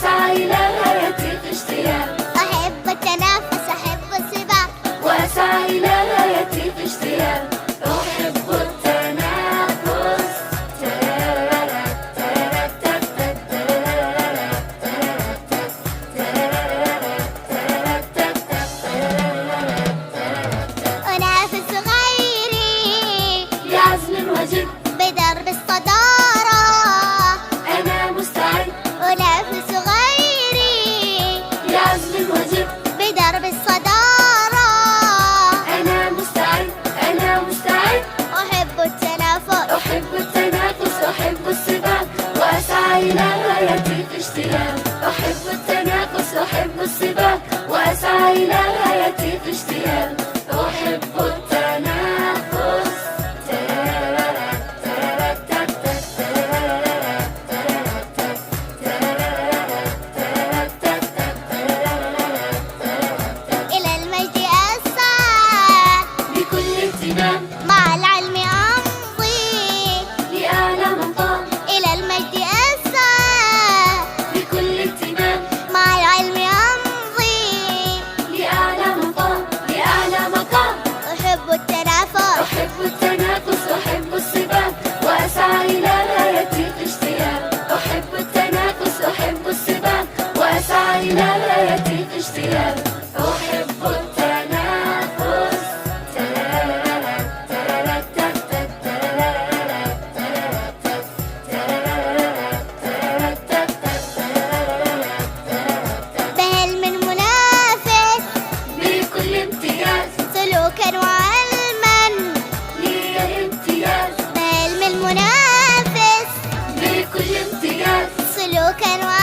وأسعى إلى غايتي في اشتياق. أحب التنافس، أحب السباق، وأسعى إلى غايتي في اشتياق. أحب التنافس. أنافس غيري بعزم وجد بدرب الصدارة. أنا مستعد. أنافس غيري بعزم وجد بدرب الصدارة. أنا مستعد. أنا مستعد. أحب التنافس، أحب التنافس، أحب السباق، وأسعى إلى غايتي في اشتياق. أحب التنافس، أحب السباق، وأسعى إلى غايتي في اشتياق. أحب التنافس. إلى المجد أسعى بكل اهتمام مع العلم أمضي. لأعلى مقام. إلى المجد أسعى بكل اهتمام مع العلم أمضي. لأعلى مقام. لأعلى مقام. أحب التنافس، أحب التنافس، أحب السباق، وأسعى إلى غايتي في اشتياق. أحب التنافس، أحب السباق، وأسعى إلى غايتي في اشتياق. أحب التنافس. بهل من منافس بكل امتياز سلوكا وعلما. لي الامتياز. بهل من منافس بكل امتياز سلوكا وعلما.